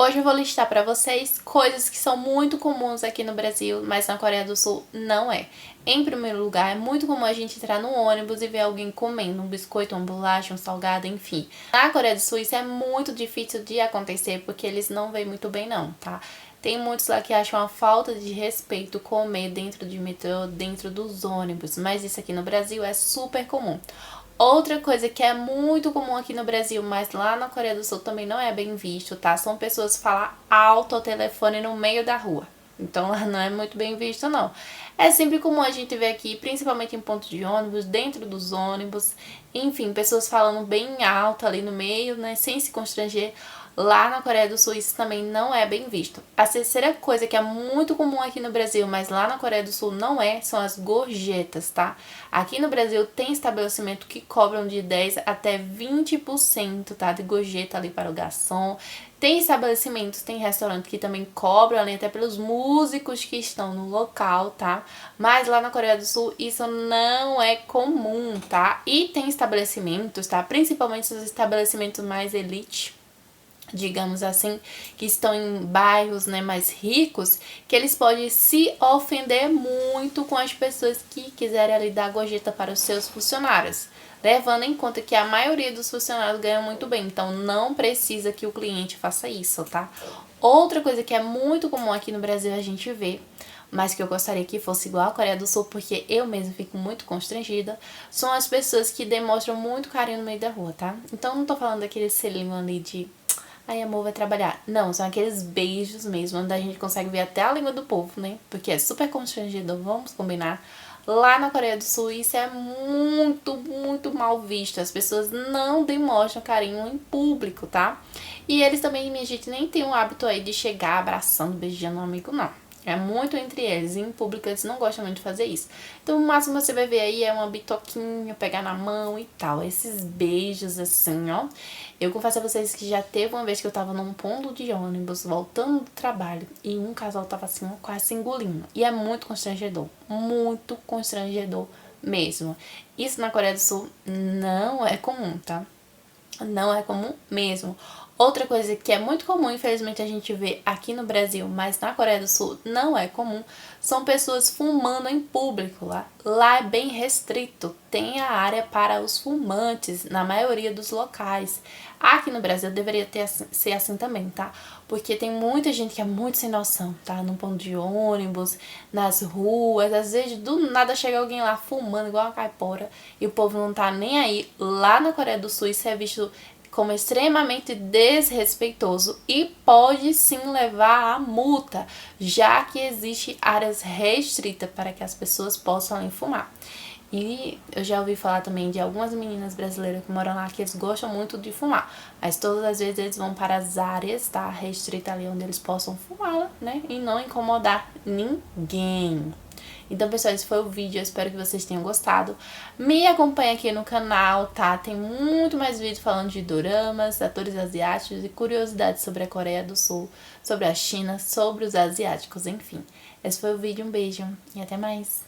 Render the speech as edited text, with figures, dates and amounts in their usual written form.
Hoje eu vou listar para vocês coisas que são muito comuns aqui no Brasil, mas na Coreia do Sul não é. Em primeiro lugar, é muito comum a gente entrar no ônibus e ver alguém comendo um biscoito, uma bolacha, um salgado, enfim. Na Coreia do Sul isso é muito difícil de acontecer porque eles não veem muito bem não, tá? Tem muitos lá que acham uma falta de respeito comer dentro de metrô, dentro dos ônibus, mas isso aqui no Brasil é super comum. Outra coisa que é muito comum aqui no Brasil, mas lá na Coreia do Sul também não é bem visto, tá? São pessoas falar alto ao telefone no meio da rua. Então lá não é muito bem visto, não. É sempre comum a gente ver aqui, principalmente em pontos de ônibus, dentro dos ônibus, enfim, pessoas falando bem alto ali no meio, né? Sem se constranger. Lá na Coreia do Sul isso também não é bem visto. A terceira coisa que é muito comum aqui no Brasil, mas lá na Coreia do Sul não é, são as gorjetas, tá? Aqui no Brasil tem estabelecimento que cobram de 10 até 20%, tá? De gorjeta ali para o garçom. Tem estabelecimentos, tem restaurantes que também cobram ali até pelos músicos que estão no local, tá? Mas lá na Coreia do Sul isso não é comum, tá? E tem estabelecimentos, tá? Principalmente os estabelecimentos mais elite, digamos assim, que estão em bairros, né, mais ricos, que eles podem se ofender muito com as pessoas que quiserem ali dar gorjeta para os seus funcionários, levando em conta que a maioria dos funcionários ganham muito bem, então não precisa que o cliente faça isso, tá? Outra coisa que é muito comum aqui no Brasil a gente vê, mas que eu gostaria que fosse igual à Coreia do Sul, porque eu mesma fico muito constrangida, são as pessoas que demonstram muito carinho no meio da rua, tá? Então não tô falando daquele selinho ali de ai, amor, vai trabalhar. Não, são aqueles beijos mesmo, onde a gente consegue ver até a língua do povo, né? Porque é super constrangedor, vamos combinar. Lá na Coreia do Sul isso é muito mal visto. As pessoas não demonstram carinho em público, tá? E eles também, minha gente, nem tem o hábito aí de chegar abraçando, beijando um amigo, não. É muito entre eles, e em público eles não gostam muito de fazer isso. Então o máximo que você vai ver aí é uma bitoquinha, pegar na mão e tal. Esses beijos assim, ó. Eu confesso a vocês que já teve uma vez que eu tava num ponto de ônibus, voltando do trabalho, e um casal tava assim, quase engolindo. E é muito constrangedor mesmo. Isso na Coreia do Sul não é comum, tá? Não é comum mesmo. Outra coisa que é muito comum, infelizmente a gente vê aqui no Brasil, mas na Coreia do Sul não é comum, são pessoas fumando em público lá. Lá é bem restrito, tem a área para os fumantes na maioria dos locais. Aqui no Brasil deveria ser assim também, tá? Porque tem muita gente que é muito sem noção, tá? No ponto de ônibus, nas ruas, às vezes do nada chega alguém lá fumando igual uma caipora e o povo não tá nem aí. Lá na Coreia do Sul isso é visto como extremamente desrespeitoso e pode sim levar a multa, já que existe áreas restritas para que as pessoas possam fumar. E eu já ouvi falar também de algumas meninas brasileiras que moram lá que eles gostam muito de fumar, mas todas as vezes eles vão para as áreas, tá, restrita ali onde eles possam fumar, né, e não incomodar ninguém. Então, pessoal, esse foi o vídeo, eu espero que vocês tenham gostado. Me acompanha aqui no canal, tá? Tem muito mais vídeo falando de doramas, atores asiáticos e curiosidades sobre a Coreia do Sul, sobre a China, sobre os asiáticos, enfim. Esse foi o vídeo, um beijo e até mais!